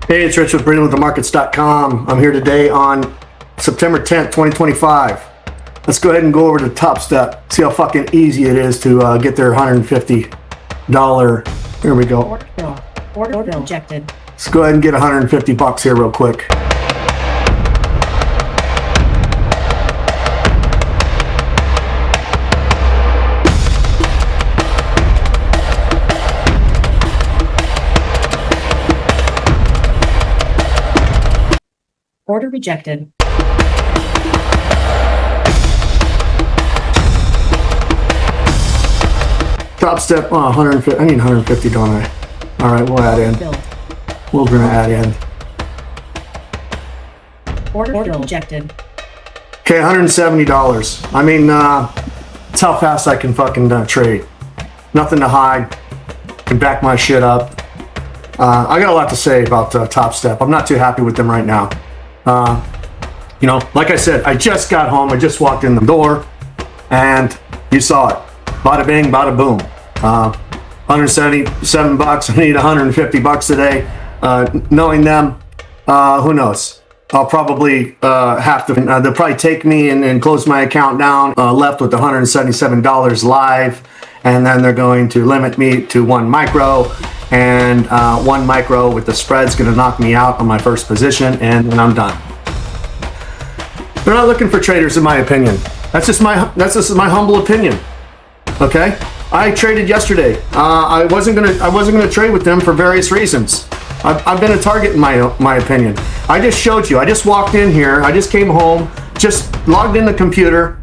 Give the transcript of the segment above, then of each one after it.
Hey, it's Rich with BreedingWithTheMarkets.com. I'm here today on September 10th, 2025. Let's go ahead and go over to TOPSTEP. See how fucking easy it is to get their $150. Here we go. Order rejected. Let's go ahead and get 150 bucks here real quick. Order rejected. TOPSTEP, 150. I need 150, don't I? All right, we'll add in. We're gonna add in. Order rejected. Okay, $170. I mean, that's how fast I can fucking trade. Nothing to hide. Can back my shit up. I got a lot to say about TOPSTEP. I'm not too happy with them right now. You know, like I said, I just got home. I just walked in the door, and you saw it. Bada bing, bada boom. 177 bucks. I need 150 bucks today. Knowing them, who knows? I'll probably have to. They'll probably take me and close my account down. Left with $177 live, and then they're going to limit me to 1 micro. And 1 micro with the spread's gonna knock me out on my first position, and then I'm done. They're not looking for traders, in my opinion. That's just my humble opinion. Okay, I traded yesterday. I wasn't gonna trade with them for various reasons. I've been a target in my opinion. I just showed you. I just walked in here. I just came home. Just logged in the computer,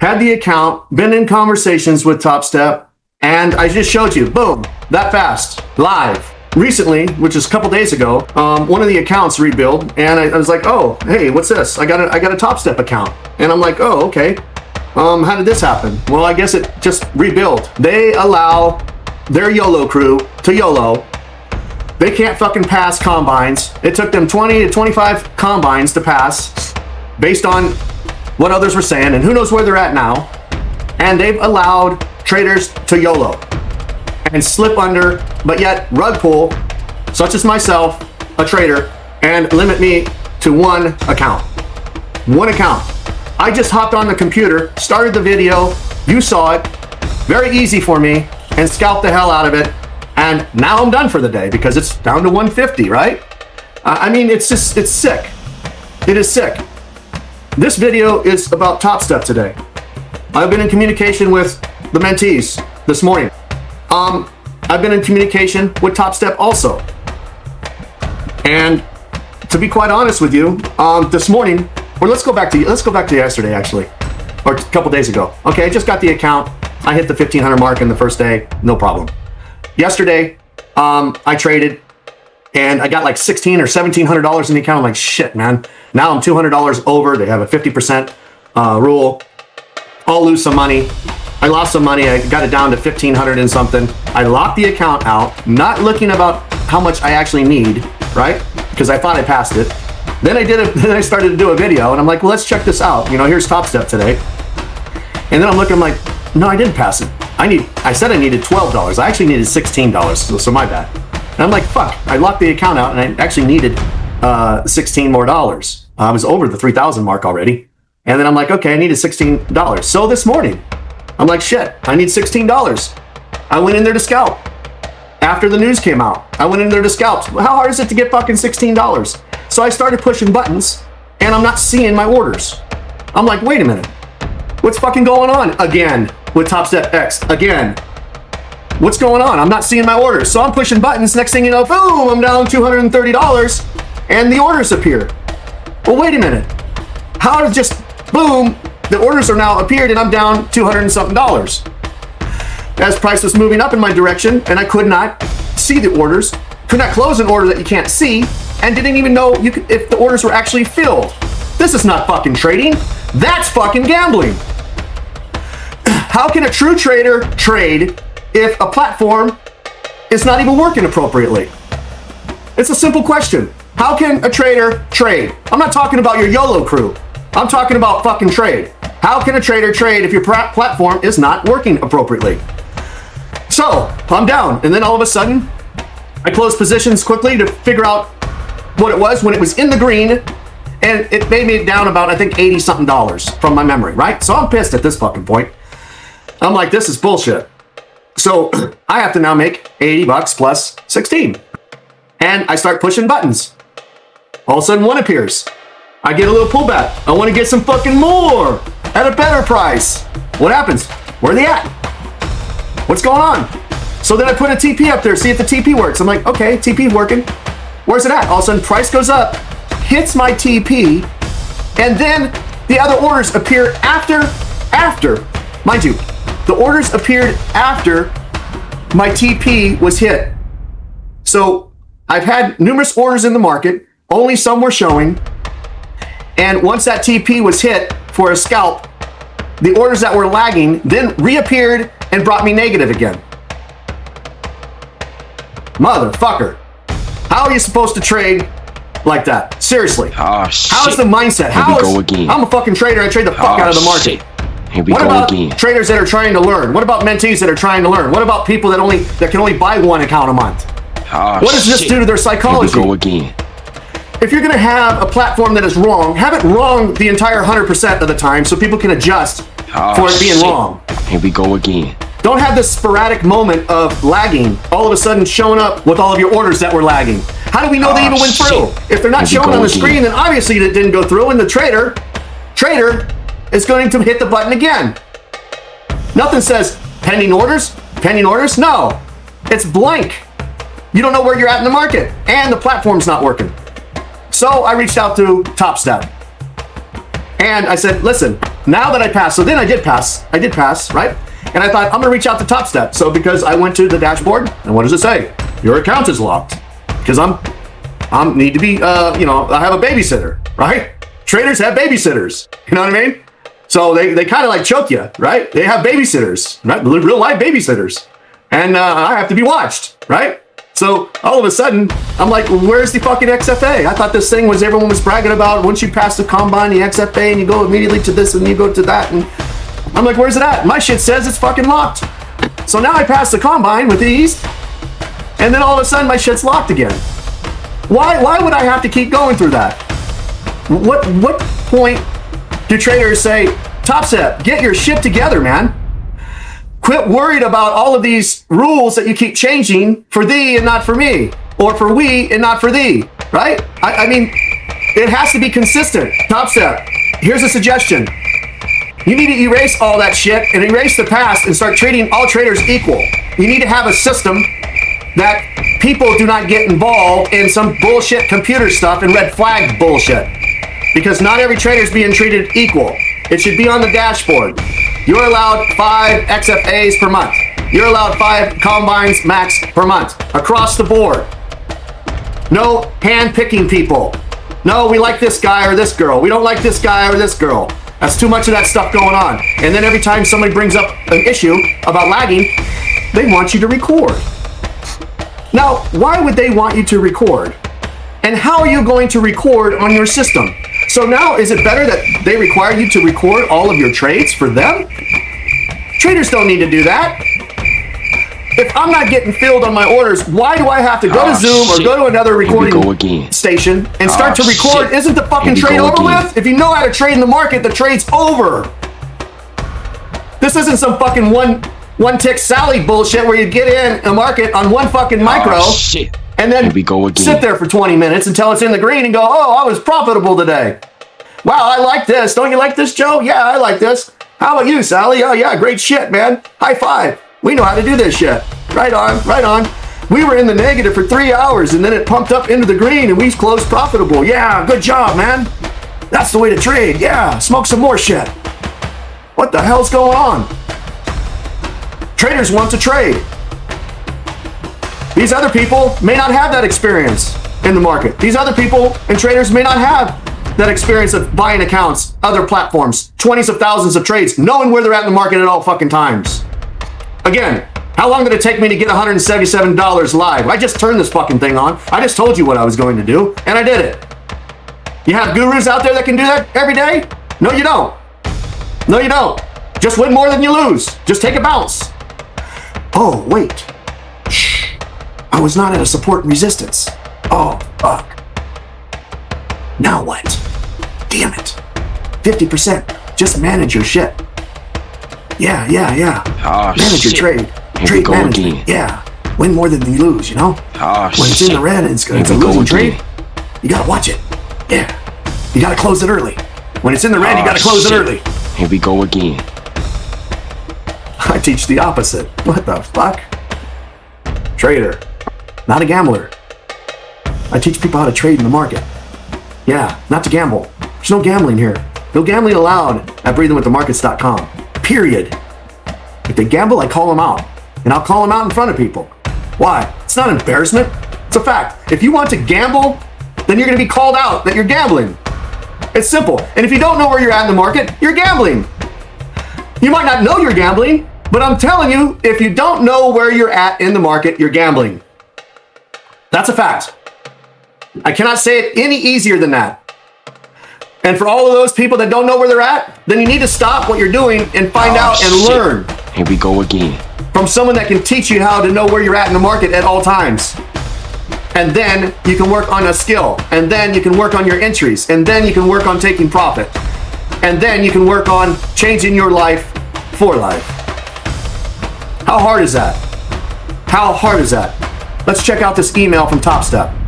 had the account, been in conversations with TOPSTEP. And I just showed you, boom, that fast, live. Recently, which is a couple days ago, one of the accounts rebuild, and I was like, oh, hey, what's this? I got a TOPSTEP account, and I'm like, oh, okay. How did this happen? Well, I guess it just rebuilt. They allow their YOLO crew to YOLO. They can't fucking pass combines. It took them 20 to 25 combines to pass, based on what others were saying, and who knows where they're at now. And they've allowed traders to YOLO and slip under, but yet rug pull, such as myself, a trader, and limit me to 1 account. 1 account. I just hopped on the computer, started the video, you saw it, very easy for me, and scalped the hell out of it, and now I'm done for the day because it's down to 150, right? I mean, it's sick. It is sick. This video is about TOPSTEP today. I've been in communication with the mentees this morning. I've been in communication with TOPSTEP also. And to be quite honest with you, this morning, or let's go back to yesterday actually, or a couple days ago. Okay, I just got the account. I hit the 1,500 mark in the first day, no problem. Yesterday, I traded and I got like $1,600 or $1,700 in the account. I'm like, shit, man. Now I'm $200 over. They have a 50% rule. I'll lose some money. I lost some money. I got it down to 1,500 and something. I locked the account out, not looking about how much I actually need, right? Because I thought I passed it. Then I started to do a video, and I'm like, well, let's check this out. You know, here's TOPSTEP today. And then I'm looking, I'm like, no, I didn't pass it. I said I needed $12. I actually needed $16, so my bad. And I'm like, fuck. I locked the account out, and I actually needed $16 more. I was over the 3,000 mark already. And then I'm like, okay, I needed $16. So this morning, I'm like, shit, I need $16. I went in there to scalp. After the news came out, I went in there to scalp. How hard is it to get fucking $16? So I started pushing buttons, and I'm not seeing my orders. I'm like, wait a minute. What's fucking going on again with TOPSTEP X? Again. What's going on? I'm not seeing my orders. So I'm pushing buttons. Next thing you know, boom, I'm down $230, and the orders appear. Well, wait a minute. How did just... boom, the orders are now appeared and I'm down $200 and something. As price was moving up in my direction and I could not see the orders, could not close an order that you can't see, and didn't even know if the orders were actually filled. This is not fucking trading. That's fucking gambling. How can a true trader trade if a platform is not even working appropriately? It's a simple question. How can a trader trade? I'm not talking about your YOLO crew. I'm talking about fucking trade. How can a trader trade if your platform is not working appropriately? So I'm down, and then all of a sudden, I close positions quickly to figure out what it was when it was in the green, and it made me down about, I think, 80 something dollars from my memory, right? So I'm pissed at this fucking point. I'm like, this is bullshit. So I have to now make 80 bucks plus 16. And I start pushing buttons. All of a sudden one appears. I get a little pullback. I want to get some fucking more at a better price. What happens? Where are they at? What's going on? So then I put a TP up there, see if the TP works. I'm like, okay, TP working. Where's it at? All of a sudden price goes up, hits my TP, and then the other orders appear after, mind you, the orders appeared after my TP was hit. So I've had numerous orders in the market, only some were showing, and once that TP was hit for a scalp, the orders that were lagging then reappeared and brought me negative again. Motherfucker. How are you supposed to trade like that? Seriously. Oh, shit. How is the mindset? I'm a fucking trader. I trade the fuck out of the market. Shit. Here we what go about again. traders that are trying to learn? What about mentees that are trying to learn? What about people that can only buy one account a month? Oh, what does this do to their psychology? Here we go again. If you're going to have a platform that is wrong, have it wrong the entire 100% of the time so people can adjust for it being wrong. Here we go again. Don't have this sporadic moment of lagging, all of a sudden showing up with all of your orders that were lagging. How do we know they even went through? If they're not showing on the screen, then obviously it didn't go through, and the trader is going to hit the button again. Nothing says pending orders. No, it's blank. You don't know where you're at in the market, and the platform's not working. So I reached out to TOPSTEP, and I said, listen, now that I passed, so then I did pass, right? And I thought, I'm gonna reach out to TOPSTEP. So because I went to the dashboard, and what does it say? Your account is locked. Because I'm need to be, I have a babysitter, right? Traders have babysitters, you know what I mean? So they kind of like choke you, right? They have babysitters, right? Real life babysitters. And I have to be watched, right? So all of a sudden, I'm like, where's the fucking XFA? I thought this thing was, everyone was bragging about once you pass the combine, the XFA, and you go immediately to this and you go to that. And I'm like, where's it at? My shit says it's fucking locked. So now I pass the combine with ease, and then all of a sudden my shit's locked again. Why would I have to keep going through that? What point do traders say, TOPSTEP, get your shit together, man? Quit worried about all of these rules that you keep changing for thee and not for me, or for we and not for thee, right? I mean, it has to be consistent. TOPSTEP, here's a suggestion. You need to erase all that shit and erase the past and start treating all traders equal. You need to have a system that people do not get involved in some bullshit computer stuff and red flag bullshit. Because not every trader is being treated equal. It should be on the dashboard. You're allowed 5 XFAs per month. You're allowed 5 combines max per month across the board. No hand picking people. No, we like this guy or this girl. We don't like this guy or this girl. That's too much of that stuff going on. And then every time somebody brings up an issue about lagging, they want you to record. Now, why would they want you to record? And how are you going to record on your system? So now, is it better that they require you to record all of your trades for them? Traders don't need to do that. If I'm not getting filled on my orders, why do I have to go to Zoom or go to another recording station and start to record? Isn't the fucking trade over with? If you know how to trade in the market, the trade's over. This isn't some fucking one tick Sally bullshit where you get in a market on one fucking micro and then sit there for 20 minutes until it's in the green and go, oh, I was profitable today. Wow, I like this. Don't you like this, Joe? Yeah, I like this. How about you, Sally? Oh, yeah, great shit, man. High five. We know how to do this shit. Right on, right on. We were in the negative for 3 hours and then it pumped up into the green and we closed profitable. Yeah, good job, man. That's the way to trade. Yeah, smoke some more shit. What the hell's going on? Traders want to trade. These other people may not have that experience in the market. These other people and traders may not have that experience of buying accounts, other platforms, 20s of thousands of trades, knowing where they're at in the market at all fucking times. Again, how long did it take me to get $177 live? I just turned this fucking thing on. I just told you what I was going to do, and I did it. You have gurus out there that can do that every day? No, you don't. No, you don't. Just win more than you lose. Just take a bounce. Oh, wait. Shh. I was not at a support and resistance. Oh, fuck. Now what? Damn it. 50%. Just manage your shit. Yeah. Manage your trade. Trade management. Yeah. Win more than you lose, you know? When it's in the red and it's a losing trade, you gotta watch it. Yeah. You gotta close it early. When it's in the red, you gotta close it early. Here we go again. I teach the opposite. What the fuck? Trader, not a gambler. I teach people how to trade in the market. Yeah, not to gamble. There's no gambling here. No gambling allowed at breathingwiththemarkets.com. Period. If they gamble, I call them out. And I'll call them out in front of people. Why? It's not embarrassment. It's a fact. If you want to gamble, then you're going to be called out that you're gambling. It's simple. And if you don't know where you're at in the market, you're gambling. You might not know you're gambling, but I'm telling you, if you don't know where you're at in the market, you're gambling. That's a fact. I cannot say it any easier than that. And for all of those people that don't know where they're at, then you need to stop what you're doing and find out and learn. Here we go again. From someone that can teach you how to know where you're at in the market at all times. And then you can work on a skill. And then you can work on your entries. And then you can work on taking profit. And then you can work on changing your life for life. How hard is that? How hard is that? Let's check out this email from TOPSTEP.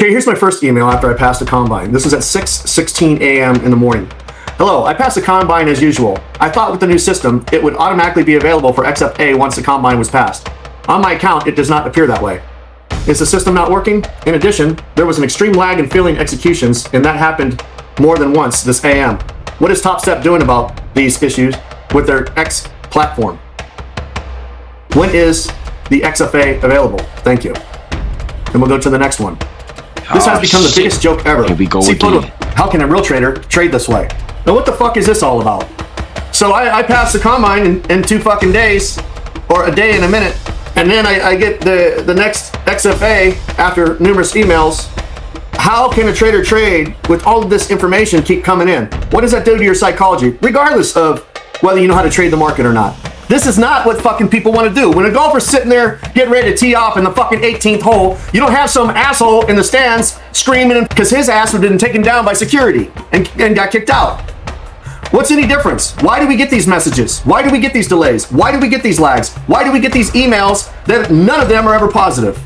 Okay, here's my first email after I passed the combine. This is at 6:16 a.m. in the morning. Hello, I passed the combine as usual. I thought with the new system, it would automatically be available for XFA once the combine was passed. On my account, it does not appear that way. Is the system not working? In addition, there was an extreme lag in failing executions, and that happened more than once this AM. What is TOPSTEP doing about these issues with their X platform? When is the XFA available? Thank you. And we'll go to the next one. This has become the biggest joke ever. Here we go See, again. how can a real trader trade this way? Now what the fuck is this all about? So I passed the combine in 2 fucking days, or a day and a minute, and then I get the next XFA after numerous emails. How can a trader trade with all of this information keep coming in? What does that do to your psychology, regardless of whether you know how to trade the market or not? This is not what fucking people want to do. When a golfer's sitting there getting ready to tee off in the fucking 18th hole, you don't have some asshole in the stands screaming because his ass had been taken down by security and got kicked out. What's any difference? Why do we get these messages? Why do we get these delays? Why do we get these lags? Why do we get these emails that none of them are ever positive?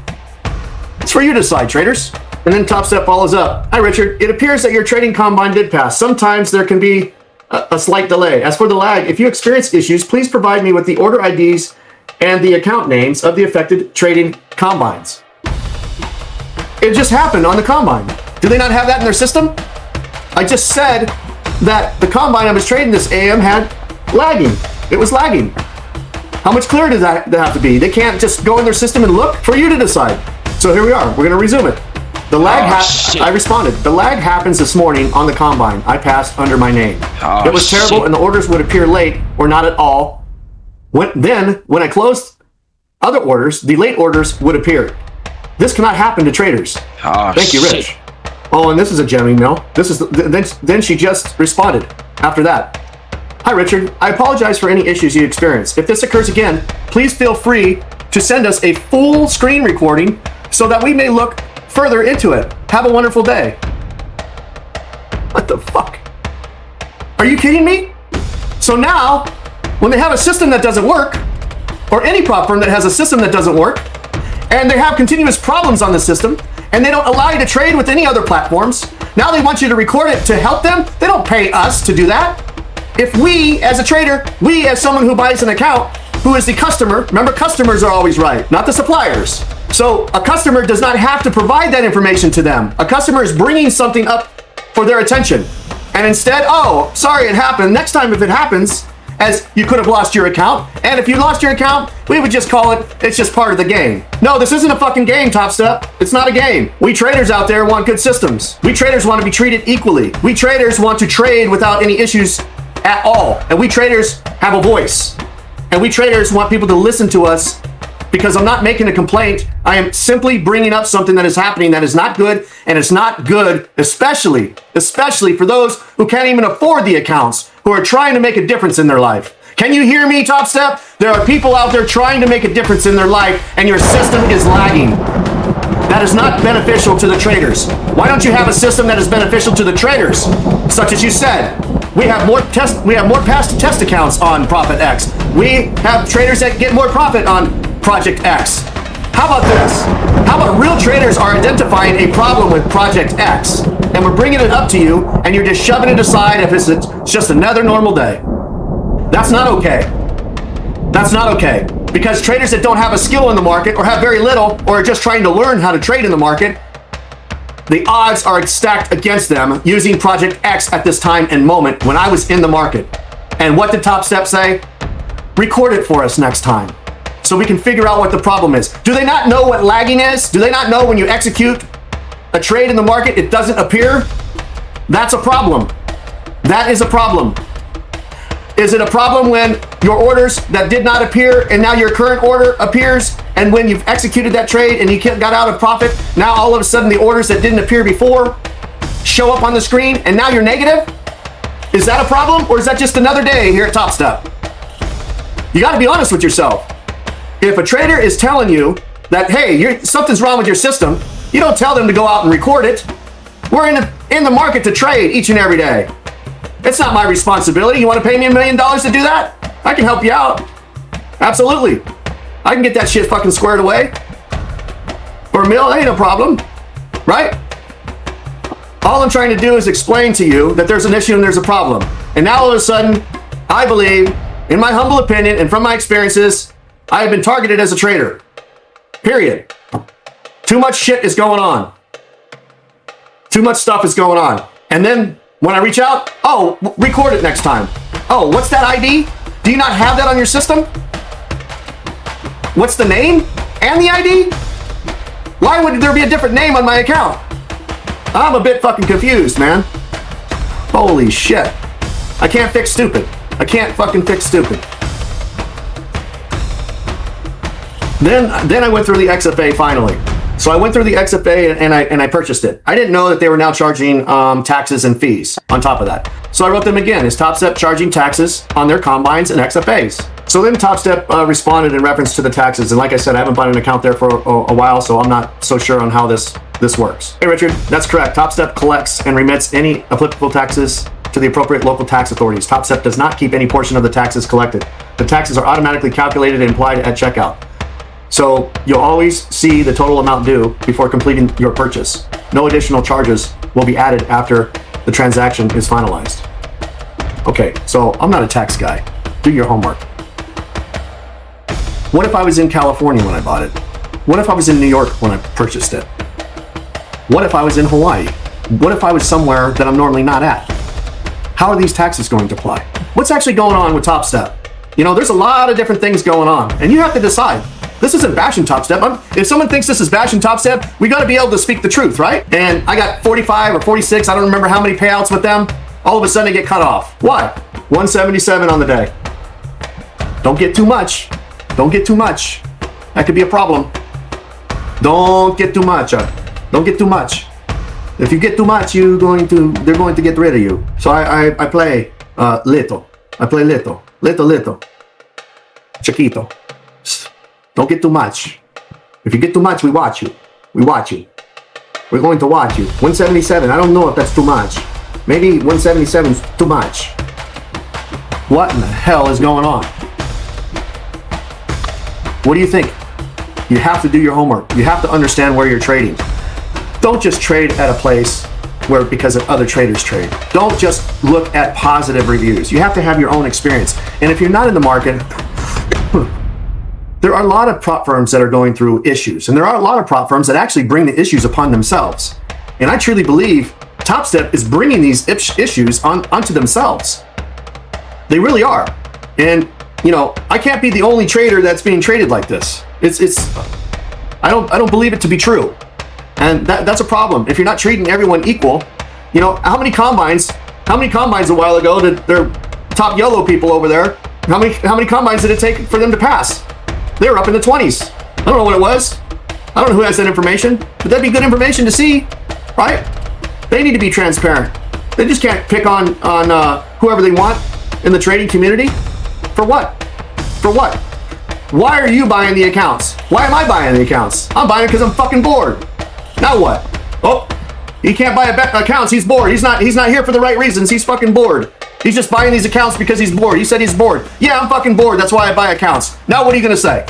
It's for you to decide, traders. And then TOPSTEP follows up. Hi, Richard. It appears that your trading combine did pass. Sometimes there can be a slight delay. As for the lag, if you experience issues, please provide me with the order IDs and the account names of the affected trading combines. It just happened on the combine. Do they not have that in their system? I just said that the combine I was trading this AM had lagging. It was lagging. How much clearer does that have to be? They can't just go in their system and look for you to decide. So here we are. We're going to resume it. The lag I responded. The lag happens this morning on the combine. I passed under my name. It was terrible, and the orders would appear late or not at all. When I closed other orders, the late orders would appear. This cannot happen to traders. Thank you, Rich. Oh, and this is a gem email. This is then she just responded after that. Hi, Richard. I apologize for any issues you experienced. If this occurs again, please feel free to send us a full screen recording so that we may look further into it. Have a wonderful day. What the fuck? Are you kidding me? So now, when they have a system that doesn't work, or any prop firm that has a system that doesn't work, and they have continuous problems on the system, and they don't allow you to trade with any other platforms, now they want you to record it to help them. They don't pay us to do that. If we, as a trader, we as someone who buys an account, who is the customer, remember customers are always right, not the suppliers. So a customer does not have to provide that information to them. A customer is bringing something up for their attention. And instead, oh, sorry, it happened. Next time if it happens, as you could have lost your account. And if you lost your account, we would just call it, it's just part of the game. No, this isn't a fucking game, TOPSTEP. It's not a game. We traders out there want good systems. We traders want to be treated equally. We traders want to trade without any issues at all. And we traders have a voice. And we traders want people to listen to us because I'm not making a complaint. I am simply bringing up something that is happening that is not good, and it's not good, especially for those who can't even afford the accounts, who are trying to make a difference in their life. Can you hear me, TOPSTEP? There are people out there trying to make a difference in their life, and your system is lagging. that is not beneficial to the traders? Why don't you have a system that is beneficial to the traders? Such as you said, we have more past test accounts on Profit X. We have traders that get more profit on Project X. How about this? How about real traders are identifying a problem with Project X, and we're bringing it up to you, and you're just shoving it aside if it's just another normal day? That's not okay. That's not okay. Because traders that don't have a skill in the market, or have very little, or are just trying to learn how to trade in the market, the odds are stacked against them using Project X at this time and moment when I was in the market. And what did TOPSTEP say? Record it for us next time, so we can figure out what the problem is. Do they not know what lagging is? Do they not know when you execute a trade in the market, it doesn't appear? That's a problem. That is a problem. Is it a problem when your orders that did not appear and now your current order appears, and when you've executed that trade and you got out of profit, now all of a sudden the orders that didn't appear before show up on the screen and now you're negative? Is that a problem, or is that just another day here at TOPSTEP? You got to be honest with yourself. If a trader is telling you that, hey, something's wrong with your system, you don't tell them to go out and record it. We're in the market to trade each and every day. It's not my responsibility. You want to pay me $1 million to do that? I can help you out. Absolutely. I can get that shit fucking squared away. For $1 million, ain't no problem. Right? All I'm trying to do is explain to you that there's an issue and there's a problem. And now all of a sudden, I believe, in my humble opinion and from my experiences, I have been targeted as a trader. Period. Too much shit is going on. Too much stuff is going on. And then when I reach out, oh, record it next time. Oh, what's that ID? Do you not have that on your system? What's the name and the ID? Why would there be a different name on my account? I'm a bit fucking confused, man. Holy shit. I can't fix stupid. I can't fucking fix stupid. Then I went through the XFA finally. So I went through the XFA and I purchased it. I didn't know that they were now charging taxes and fees on top of that. So I wrote them again. Is TOPSTEP charging taxes on their combines and XFAs? So then TOPSTEP responded in reference to the taxes. And like I said, I haven't bought an account there for a while, so I'm not so sure on how this works. Hey, Richard, that's correct. TOPSTEP collects and remits any applicable taxes to the appropriate local tax authorities. TOPSTEP does not keep any portion of the taxes collected. The taxes are automatically calculated and applied at checkout. So you'll always see the total amount due before completing your purchase. No additional charges will be added after the transaction is finalized. Okay, so I'm not a tax guy. Do your homework. What if I was in California when I bought it? What if I was in New York when I purchased it? What if I was in Hawaii? What if I was somewhere that I'm normally not at? How are these taxes going to apply? What's actually going on with TOPSTEP? You know, there's a lot of different things going on, and you have to decide. This isn't bashing TOPSTEP. If someone thinks this is bashing TOPSTEP, we got to be able to speak the truth, right? And I got 45 or 46, I don't remember how many payouts with them. All of a sudden, I get cut off. Why? 177 on the day. Don't get too much. Don't get too much. That could be a problem. Don't get too much. Don't get too much. If you get too much, they're going to get rid of you. So I play little. I play little. Little. Chiquito. Don't get too much. If you get too much, we watch you. We watch you. We're going to watch you. 177. I don't know if that's too much. Maybe 177 is too much. What in the hell is going on? What do you think? You have to do your homework. You have to understand where you're trading. Don't just trade at a place where because of other traders trade. Don't just look at positive reviews. You have to have your own experience. And if you're not in the market, there are a lot of prop firms that are going through issues, and there are a lot of prop firms that actually bring the issues upon themselves. And I truly believe TOPSTEP is bringing these issues onto themselves. They really are. And you know, I can't be the only trader that's being traded like this. I don't believe it to be true, and that's a problem. If you're not treating everyone equal, you know, how many combines a while ago did their top yellow people over there? How many combines did it take for them to pass? They were up in the 20s. I don't know what it was. I don't know who has that information, but that'd be good information to see, right? They need to be transparent. They just can't pick on whoever they want in the trading community. For what? For what? Why are you buying the accounts? Why am I buying the accounts? I'm buying it because I'm fucking bored. Now what? Oh, he can't buy accounts. He's bored. He's not here for the right reasons. He's fucking bored. He's just buying these accounts because he's bored. He said he's bored. Yeah, I'm fucking bored. That's why I buy accounts. Now what are you gonna say?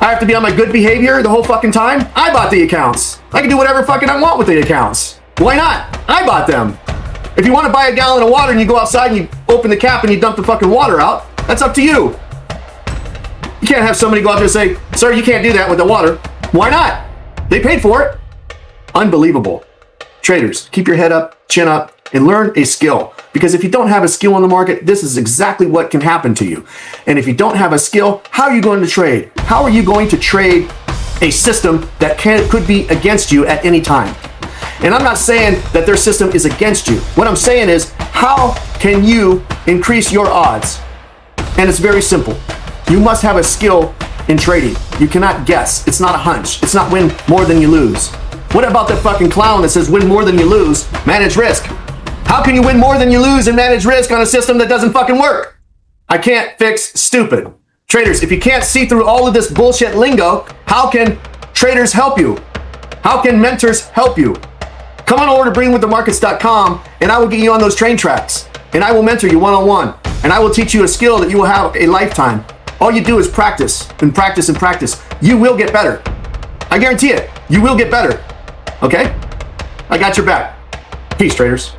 I have to be on my good behavior the whole fucking time? I bought the accounts. I can do whatever fucking I want with the accounts. Why not? I bought them. If you want to buy a gallon of water and you go outside and you open the cap and you dump the fucking water out, that's up to you. You can't have somebody go out there and say, sir, you can't do that with the water. Why not? They paid for it. Unbelievable. Traders, keep your head up, chin up, and learn a skill. Because if you don't have a skill in the market, this is exactly what can happen to you. And if you don't have a skill, how are you going to trade? How are you going to trade a system that could be against you at any time? And I'm not saying that their system is against you. What I'm saying is, how can you increase your odds? And it's very simple. You must have a skill in trading. You cannot guess. It's not a hunch. It's not win more than you lose. What about that fucking clown that says win more than you lose, manage risk? How can you win more than you lose and manage risk on a system that doesn't fucking work? I can't fix stupid. Traders, if you can't see through all of this bullshit lingo, how can traders help you? How can mentors help you? Come on over to bringwiththemarkets.com and I will get you on those train tracks. And I will mentor you one-on-one. And I will teach you a skill that you will have a lifetime. All you do is practice and practice and practice. You will get better. I guarantee it. You will get better. Okay? I got your back. Peace, traders.